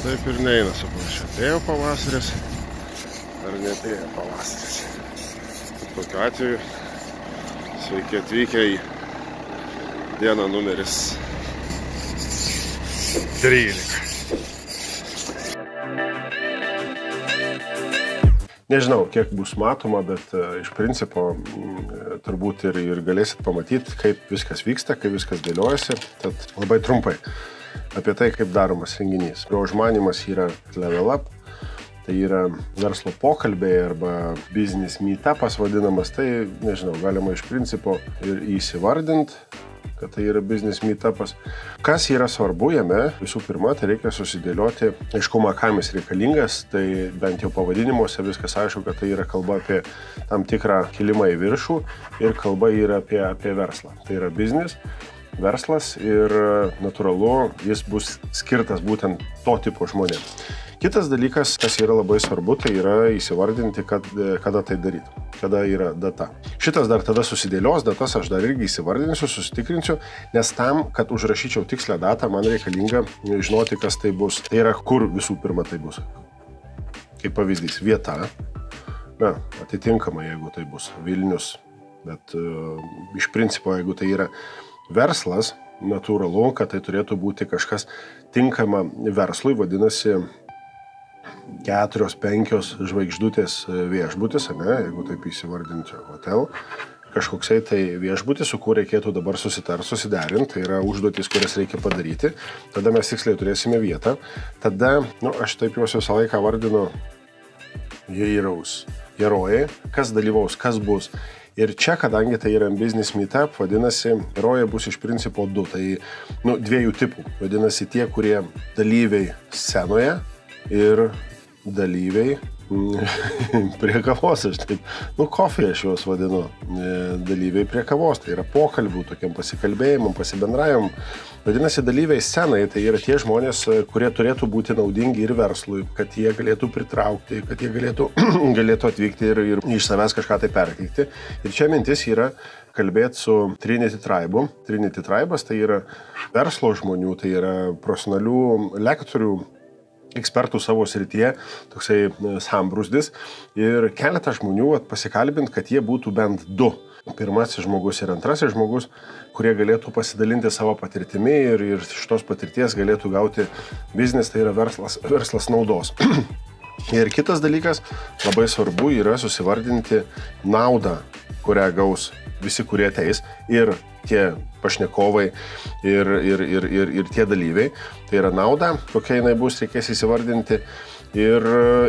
taip ir neina suprasčiau. Atėjo pavasaris ar neatėjo pavasaris. Tokiu atveju sveiki atvykę į dieną numeris 13. Nežinau, kiek bus matoma, bet iš principo turbūt ir galėsit pamatyti, kaip viskas vyksta, kaip viskas dėliojasi. Tad labai trumpai apie tai, kaip daromas renginys. Jo užmanymas yra Level Up, tai yra verslo pokalbiai arba business meetupas vadinamas. Tai, nežinau, galima iš principo ir įsivardinti, kad tai yra business meetupas. Kas yra svarbu jame? Visų pirma, tai reikia susidėlioti aiškumą, kam jis reikalingas. Tai bent jau pavadinimuose viskas aišku, kad tai yra kalba apie tam tikrą kilimą į viršų ir kalba yra apie verslą. Tai yra business, verslas ir natūralu, jis bus skirtas būtent to tipo žmonėms. Kitas dalykas, kas yra labai svarbu, tai yra įsivardinti, kada tai daryti, kada yra data. Šitas dar tada susidėlios, datas aš dar irgi įsivardinsiu, susitikrinsiu, nes tam, kad užrašyčiau tikslę datą, man reikalinga žinoti, kas tai bus. Tai yra, kur visų pirma tai bus. Kaip pavyzdys, vieta, na, atitinkamai, jeigu tai bus Vilnius, bet iš principo, jeigu tai yra verslas, natūralu, kad tai turėtų būti kažkas tinkama verslui, vadinasi 4-5 žvaigždutės viešbutis, jeigu taip įsivardinčiau hotel, kažkoksai tai viešbutis, su kuo reikėtų dabar susiderinti, tai yra užduotis, kurias reikia padaryti, tada mes tiksliai turėsime vietą, tada, aš taip juos visą laiką vardinu herojai, kas dalyvaus, kas bus. Ir čia, kadangi tai yra business meetup, vadinasi, herojai bus iš principo 2, tai 2 tipų, vadinasi tie, kurie dalyviai scenoje, ir dalyviai prie kavos, aš taip, kofį aš juos vadinu, dalyviai prie kavos, tai yra pokalbių, tokiam pasikalbėjimam, pasibendravimam. Vadinasi, dalyviai scenai, tai yra tie žmonės, kurie turėtų būti naudingi ir verslui, kad jie galėtų pritraukti, kad jie galėtų atvykti ir iš savęs kažką tai perteikti. Ir čia mintis yra kalbėti su Trinity Tribe. Trinity Tribas tai yra verslo žmonių, tai yra profesionalių lektorių, ekspertų savo srityje, toksai sambrūzdis, ir keletą žmonių pasikalbint, kad jie būtų bent 2. Pirmasis žmogus ir antrasis žmogus, kurie galėtų pasidalinti savo patirtimi ir šitos patirties galėtų gauti biznis, tai yra verslas naudos. Ir kitas dalykas, labai svarbu yra susivardinti naudą, kurią gaus visi, kurie ateis, ir tie pašnekovai ir tie dalyviai. Tai yra nauda, kokia jinai bus, reikės įsivardinti, ir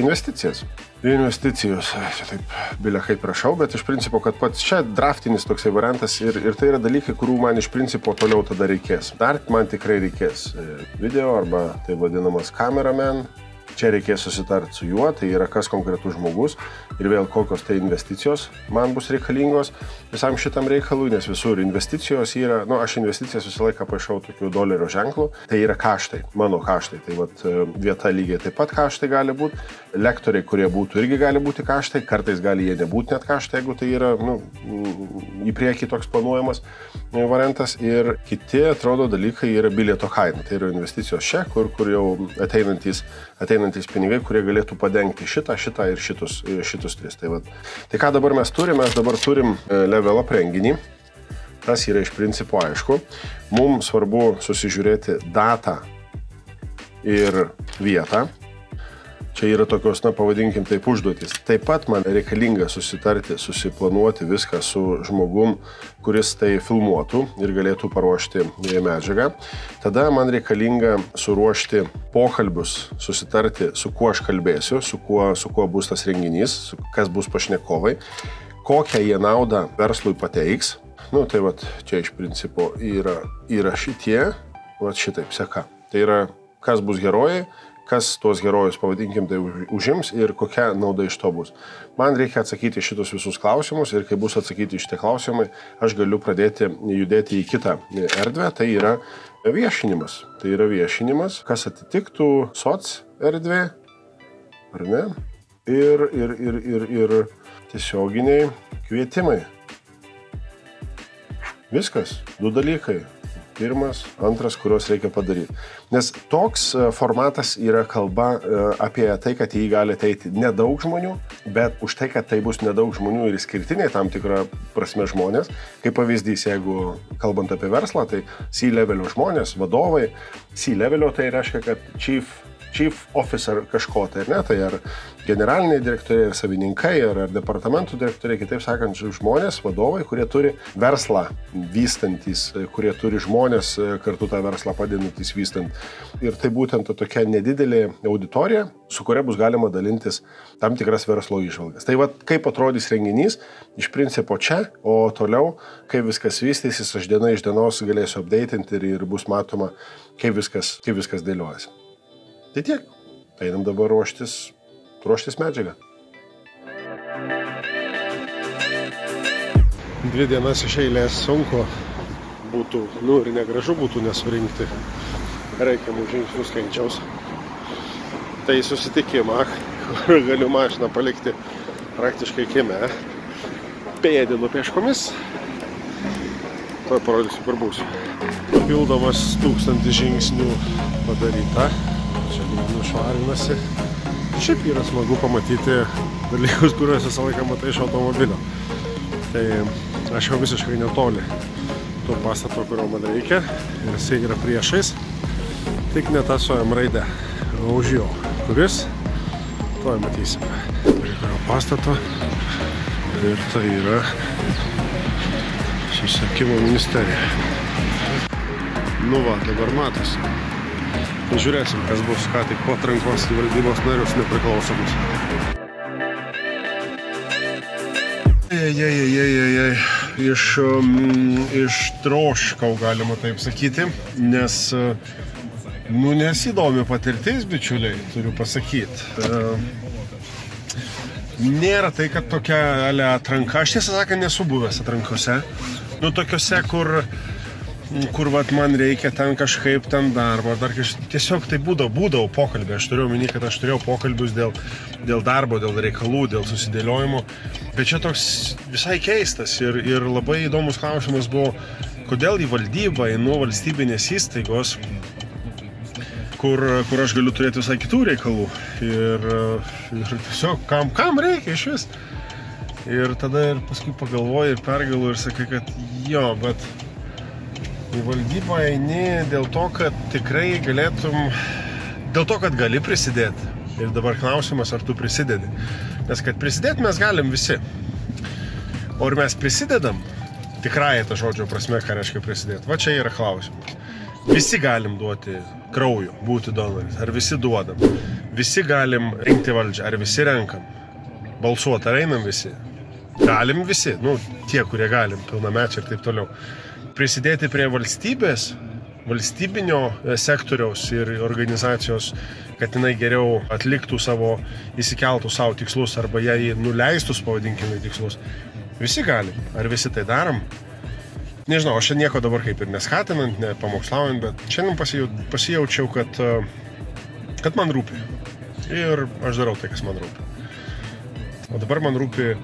investicijas. Investicijos, čia taip bilia kaip prašau, bet iš principo, kad pats čia draftinis toksai variantas ir tai yra dalykai, kurių man iš principo toliau tada reikės. Dar man tikrai reikės video arba tai vadinamas cameraman. Čia reikės susitarti su juo, tai yra kas konkretus žmogus ir vėl kokios tai investicijos man bus reikalingos visam šitam reikalui, nes visur investicijos yra, aš investicijas visą laiką paišau tokių dolerio ženklų, tai yra kaštai, mano kaštai, tai vieta lygiai taip pat kaštai gali būti, lektoriai, kurie būtų, irgi gali būti kaštai, kartais gali jie nebūti net kaštai, jeigu tai yra į priekį toks planuojamas variantas, ir kiti, atrodo, dalykai yra bilieto kaina, tai yra investicijos čia, kur jau ateinantys pinigai, kurie galėtų padengti šitą ir šitus 3. Tai ką dabar mes turim? Mes dabar turim Level Up renginį. Tas yra iš principo aišku. Mums svarbu susižiūrėti datą ir vietą. Čia yra tokios, pavadinkim taip, užduotys. Taip pat man reikalinga susiplanuoti viską su žmogum, kuris tai filmuotų ir galėtų paruošti medžiagą. Tada man reikalinga suruošti pokalbius, susitarti, su kuo aš kalbėsiu, su kuo bus tas renginys, kas bus pašnekovai, kokią jie naudą verslui pateiks. Tai čia iš principo yra šitie, šitaip seka. Tai yra, kas bus herojai, kas tuos herojus, pavadinkim, tai užims ir kokia nauda iš to bus. Man reikia atsakyti šitus visus klausimus ir kai bus atsakyti šitie klausimai, aš galiu pradėti judėti į kitą erdvę, tai yra viešinimas. Tai yra viešinimas, kas atitiktų soc erdvė, ar ne? Ir tiesioginiai kvietimai. Viskas, 2 dalykai. pirmas, antras, kuriuos reikia padaryti. Nes toks formatas yra kalba apie tai, kad jį gali ateiti nedaug žmonių, bet už tai, kad tai bus nedaug žmonių ir išskirtiniai tam tikrą prasme žmonės. Kaip pavyzdys, jeigu kalbant apie verslą, tai C-levelio žmonės, vadovai, C-levelio tai reiškia, kad chief officer kažko, tai ne, tai ar generaliniai direktoriai, ar savininkai, ar departamentų direktoriai, kitaip sakant, žmonės, vadovai, kurie turi verslą vystantis, kurie turi žmonės kartu tą verslą padedantys vystant. Ir tai būtent tokia nedidelė auditorija, su kuria bus galima dalintis tam tikras verslo įžvalgas. Tai va, kaip atrodys renginys, iš principo čia, o toliau, kaip viskas vystysis, aš diena iš dienos galėsiu updatinti ir bus matoma, kaip viskas dėliojasi. Tai tiek. Einam dabar ruoštis medžiagą. 2 dienas iš eilės sunku būtų, ir negražu būtų nesurinkti reikiamų žingsnių skaičiaus. Tai susitikimą, kur galiu mašiną palikti praktiškai kieme, pėdinu pėškomis. Tuoj parodysiu, kur būsiu. Papildomas 1000 žingsnių padaryta. Čia nušvarinasi. Šiaip yra smagu pamatyti dalykus, kuriuos visą laiką matai iš automobilio. Tai aš jau visiškai netoli to pastato, kurio man reikia. Ir jisai yra priešais. Tik ne tas OM raidė. O už jo. Kuris? Tuoj matysime. Prie kurio pastato. Ir tai yra Susisiekimo ministerija. Nu va, dabar matosi. Žiūrėsim, kas bus, ką tik po atrankos į valdybos narius nepriklausomus. Ištroškau, galima taip sakyti, nes, nesidomi patirtis, bičiuliai, turiu pasakyti. Nėra tai, kad tokia atranka, aš tiesą sakant nesu buvęs atrankose, tokiose, kur man reikia ten kažkaip ten darbo, dar tiesiog tai būdavo pokalbė. Aš turėjau omeny, kad aš turėjau pokalbius dėl darbo, dėl reikalų, dėl susidėliojimų. Bet čia toks visai keistas ir labai įdomus klausimas buvo, kodėl į valdybą einu valstybinės įstaigos, kur aš galiu turėti visai kitų reikalų. Ir tiesiog kam reikia iš vis. Ir tada ir paskui pagalvoju ir pergalvoju ir sakai, kad jo, bet į valdybą eini dėl to, kad tikrai galėtum, dėl to, kad gali prisidėti. Ir dabar klausimas, ar tu prisidedi. Nes kad prisidėti mes galim visi. O ar mes prisidedam, tikrai tą žodžio prasme, ką reiškia prisidėti. Va čia yra klausimas. Visi galim duoti kraujo, būti donorais. Ar visi duodam? Visi galim rinkti valdžią. Ar visi renkam? Balsuoti, ar einam visi? Galim visi. Tie, kurie galim, pilnamečiai ir taip toliau. Prisidėti prie valstybės, valstybinio sektoriaus ir organizacijos, kad jinai geriau atliktų įsikeltų savo tikslus arba jai nuleistus, pavadinkime, tikslus. Visi galim. Ar visi tai darom? Nežinau, aš nieko dabar kaip ir neskatinant, nepamokslaujant, bet šiandien pasijaučiau, kad man rūpi. Ir aš darau tai, kas man rūpi. O dabar man rūpi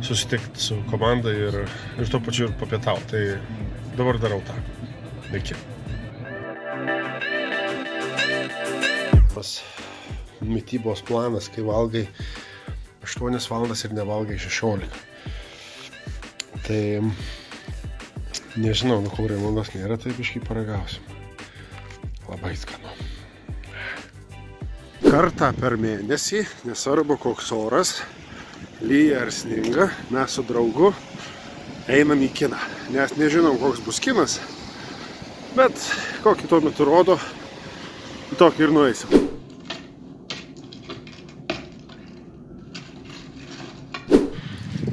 susitikti su komanda ir tuo pačiu ir papietauti. Tai dabar darau tą. Iki. Mitybos planas, kai valgai 8 valandas ir nevalgai 16. Tai nežinau, kol Raimondas nėra, tai biškai paragausim. Labai skanu. Kartą per mėnesį, nesvarbu koks oras, lyja ar sninga, mes su draugu einam į kiną. Nes nežinom, koks bus kinas, bet kokį tuo metu rodo, tokį ir nueisim.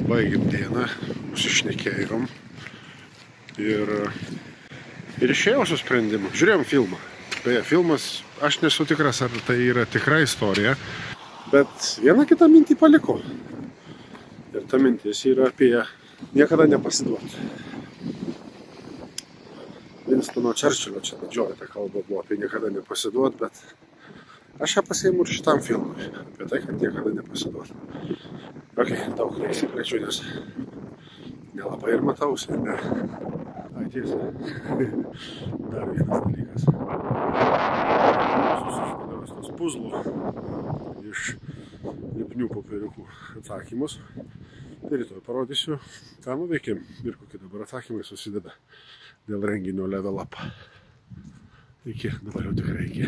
Baigim dieną, užsišnekėjom ir išėjau su sprendimu. Žiūrėjom filmą. Beje, filmas, aš nesu tikras, ar tai yra tikra istorija, bet vieną kitą mintį paliko. Ir ta mintis yra apie niekada nepasiduoti. Winstono Churchillio čia didžioji ta kalba buvo apie niekada nepasiduoti, bet aš ją pasiimu ir šitam filmui, apie tai, kad niekada nepasiduoti. Ok, daug neišsiplečiu, nes nelabai ir matausi, ne? minties. Dar vienas dalykas. Susidėlios tos puzlų iš lipnių popieriukų atsakymus. Tai rytoj parodysiu, ką nuveikėm ir kokie dabar atsakymai susideda dėl renginio Level Up. Iki, dabar jau tikrai iki.